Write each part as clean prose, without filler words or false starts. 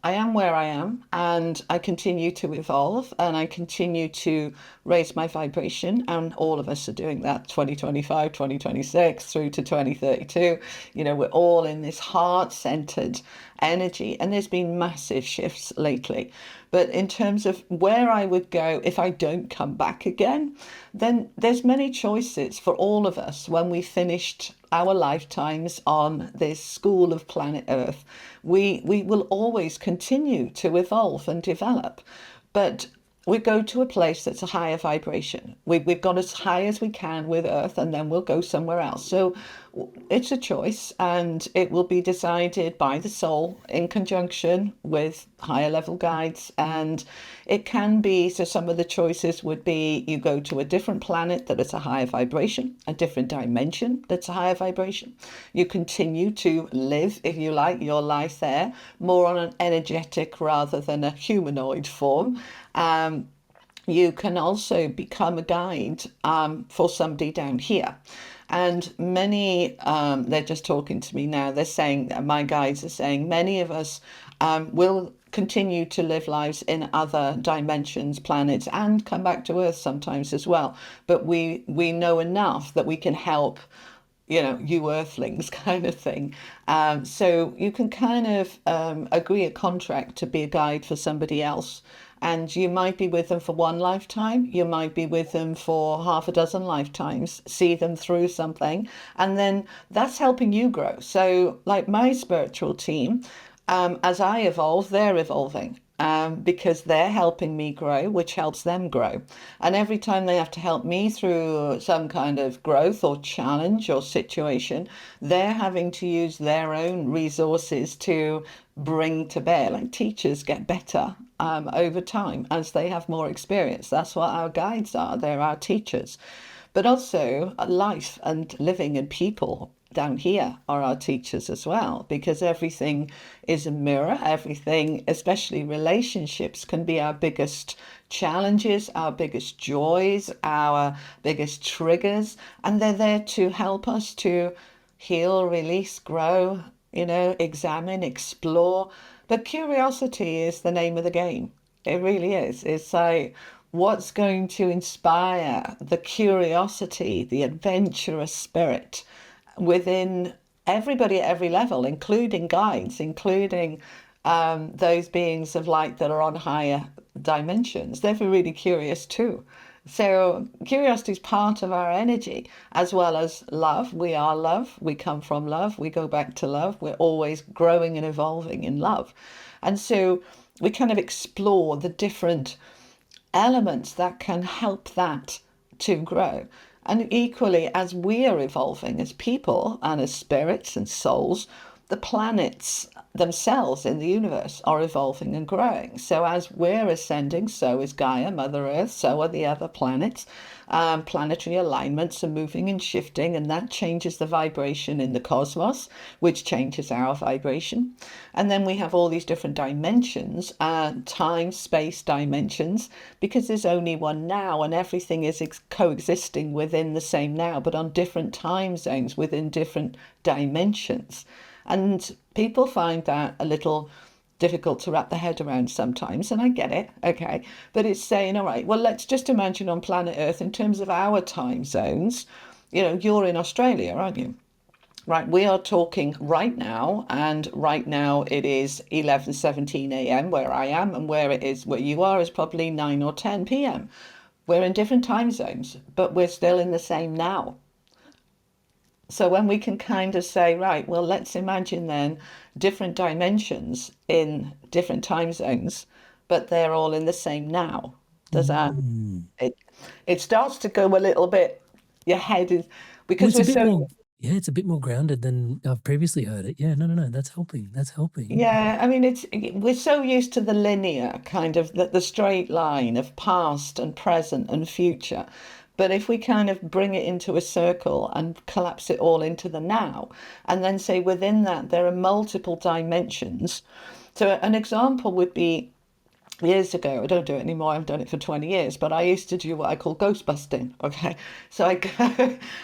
I am where I am, and I continue to evolve, and I continue to raise my vibration, and all of us are doing that. 2025, 2026 through to 2032, we're all in this heart-centered energy, and there's been massive shifts lately. But in terms of where I would go if I don't come back again, then there's many choices for all of us when we finished our lifetimes on this school of planet Earth. We will always continue to evolve and develop, but we go to a place that's a higher vibration. We've got as high as we can with Earth, and then we'll go somewhere else. So it's a choice, and it will be decided by the soul in conjunction with higher level guides. And it can be, so some of the choices would be you go to a different planet that is a higher vibration, a different dimension that's a higher vibration. You continue to live, if you like, your life there, more on an energetic rather than a humanoid form. You can also become a guide for somebody down here. And many, they're just talking to me now, they're saying, my guides are saying, many of us will continue to live lives in other dimensions, planets, and come back to Earth sometimes as well. But we know enough that we can help, you earthlings kind of thing. So you can kind of agree a contract to be a guide for somebody else. And you might be with them for one lifetime, you might be with them for half a dozen lifetimes, see them through something, and then that's helping you grow. So, like my spiritual team, as I evolve, they're evolving. Because they're helping me grow, which helps them grow. And every time they have to help me through some kind of growth or challenge or situation, they're having to use their own resources to bring to bear. Like teachers get better over time as they have more experience. That's what our guides are. They're our teachers. But also life and living and people down here are our teachers as well, because everything is a mirror. Everything, especially relationships, can be our biggest challenges, our biggest joys, our biggest triggers, and they're there to help us to heal, release, grow, examine, explore. But curiosity is the name of the game. It really is. It's like, what's going to inspire the curiosity, the adventurous spirit within everybody at every level, including guides, including those beings of light that are on higher dimensions. They're really curious too. So curiosity is part of our energy, as well as love. We are love. We come from love. We go back to love. We're always growing and evolving in love. And so we kind of explore the different elements that can help that to grow. And equally, as we are evolving as people and as spirits and souls, the planets themselves in the universe are evolving and growing. So as we're ascending, so is Gaia, Mother Earth, so are the other planets. Planetary alignments are moving and shifting, and that changes the vibration in the cosmos, which changes our vibration. And then we have all these different dimensions, time, space dimensions, because there's only one now, and everything is coexisting within the same now, but on different time zones within different dimensions. And people find that a little difficult to wrap their head around sometimes, and I get it, okay. But it's saying, all right, well, let's just imagine on planet Earth in terms of our time zones. You're in Australia, aren't you? Right, we are talking right now, and right now it is 11:17 a.m. where I am, and where it is where you are is probably 9 or 10 p.m. We're in different time zones, but we're still in the same now. So when we can kind of say, right, well, let's imagine then different dimensions in different time zones, but they're all in the same now. Does that Mm. it it starts to go a little bit, your head is, Well, because it's a we're bit so, more, yeah, it's a bit more grounded than I've previously heard it. Yeah, no, no, no, that's helping. That's helping. yeah, I mean, we're so used to the linear kind of the straight line of past and present and future. But if we kind of bring it into a circle and collapse it all into the now, and then say within that there are multiple dimensions. So an example would be years ago. I don't do it anymore. I've done it for 20 years, but I used to do what I call ghost busting. Okay. So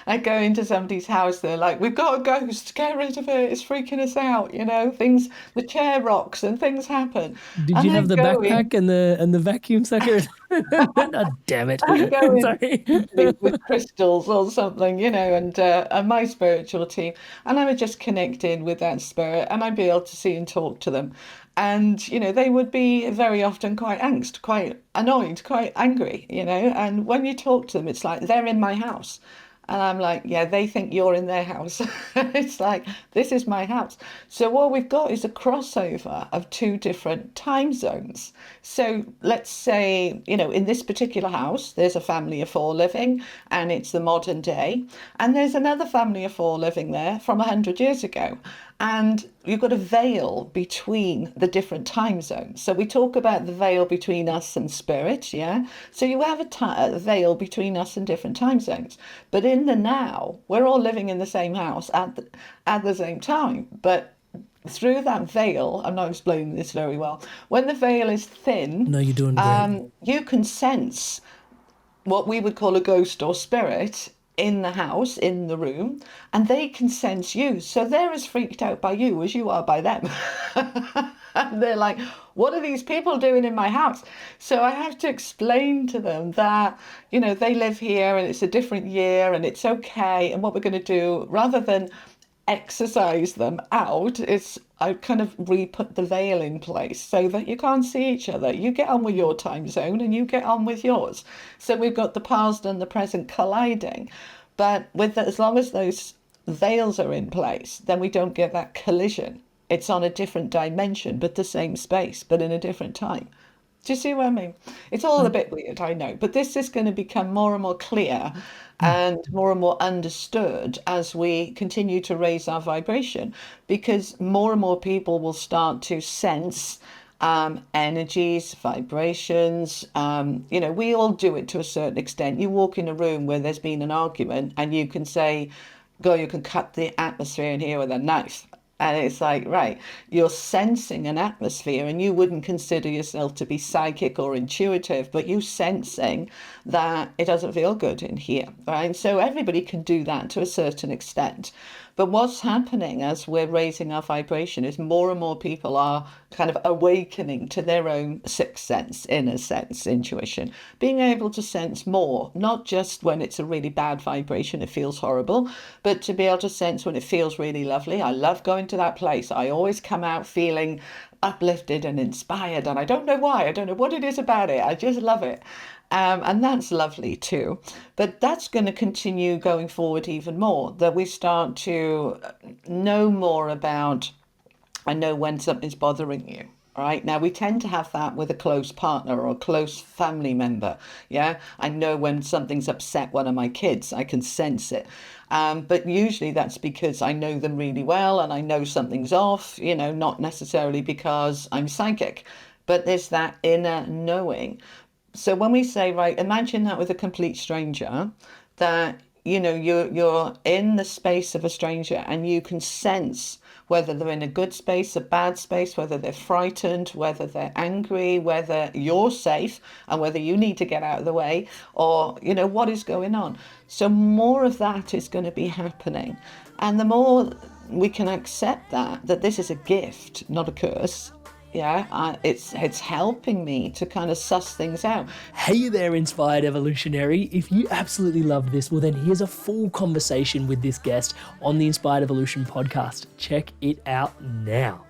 I go into somebody's house. They're like, we've got a ghost, get rid of it. It's freaking us out. Things, the chair rocks and things happen. Did you And I have the go in, backpack and the vacuum sucker? Oh, damn it. I go in Sorry. usually with crystals or something, and my spiritual team, and I would just connect in with that spirit, and I'd be able to see and talk to them, and they would be very often quite angst, quite annoyed, quite angry, and when you talk to them, it's like they're in my house. And I'm like, yeah, they think you're in their house. It's like, this is my house. So what we've got is a crossover of two different time zones. So let's say, in this particular house, there's a family of four living and it's the modern day. And there's another family of four living there from 100 years ago. And you've got a veil between the different time zones. So we talk about the veil between us and spirit, yeah? So you have a veil between us and different time zones. But in the now, we're all living in the same house at the same time. But through that veil, I'm not explaining this very well, when the veil is thin, No, you're doing great. you can sense what we would call a ghost or spirit in the house, in the room, and they can sense you. So they're as freaked out by you as you are by them. And they're like, what are these people doing in my house? So I have to explain to them that, they live here and it's a different year and it's okay. And what we're going to do, rather than exercise them out, is I kind of re-put the veil in place so that you can't see each other. You get on with your time zone and you get on with yours. So we've got the past and the present colliding. But as long as those veils are in place, then we don't get that collision. It's on a different dimension, but the same space, but in a different time. Do you see what I mean? It's all a I, bit weird, I know, but this is going to become more and more clear mm, and more understood as we continue to raise our vibration, because more and more people will start to sense energies, vibrations. We all do it to a certain extent. You walk in a room where there's been an argument and you can say, go, you can cut the atmosphere in here with a knife. And it's like, right, you're sensing an atmosphere and you wouldn't consider yourself to be psychic or intuitive, but you sensing that it doesn't feel good in here, right? So everybody can do that to a certain extent. But what's happening as we're raising our vibration is more and more people are kind of awakening to their own sixth sense, inner sense, intuition, being able to sense more, not just when it's a really bad vibration, it feels horrible, but to be able to sense when it feels really lovely. I love going to that place. I always come out feeling uplifted and inspired, and I don't know why. I don't know what it is about it. I just love it. And that's lovely too. But that's going to continue going forward even more, that we start to know more about, I know when something's bothering you. Right now, we tend to have that with a close partner or a close family member. Yeah, I know when something's upset one of my kids, I can sense it. But usually that's because I know them really well and I know something's off, not necessarily because I'm psychic, but there's that inner knowing. So when we say, right, imagine that with a complete stranger, that you're in the space of a stranger and you can sense whether they're in a good space, a bad space, whether they're frightened, whether they're angry, whether you're safe and whether you need to get out of the way, or what is going on. So more of that is going to be happening. And the more we can accept that this is a gift, not a curse. Yeah, it's helping me to kind of suss things out. Hey there, Inspired Evolutionary. If you absolutely loved this, well, then here's a full conversation with this guest on the Inspired Evolution podcast. Check it out now.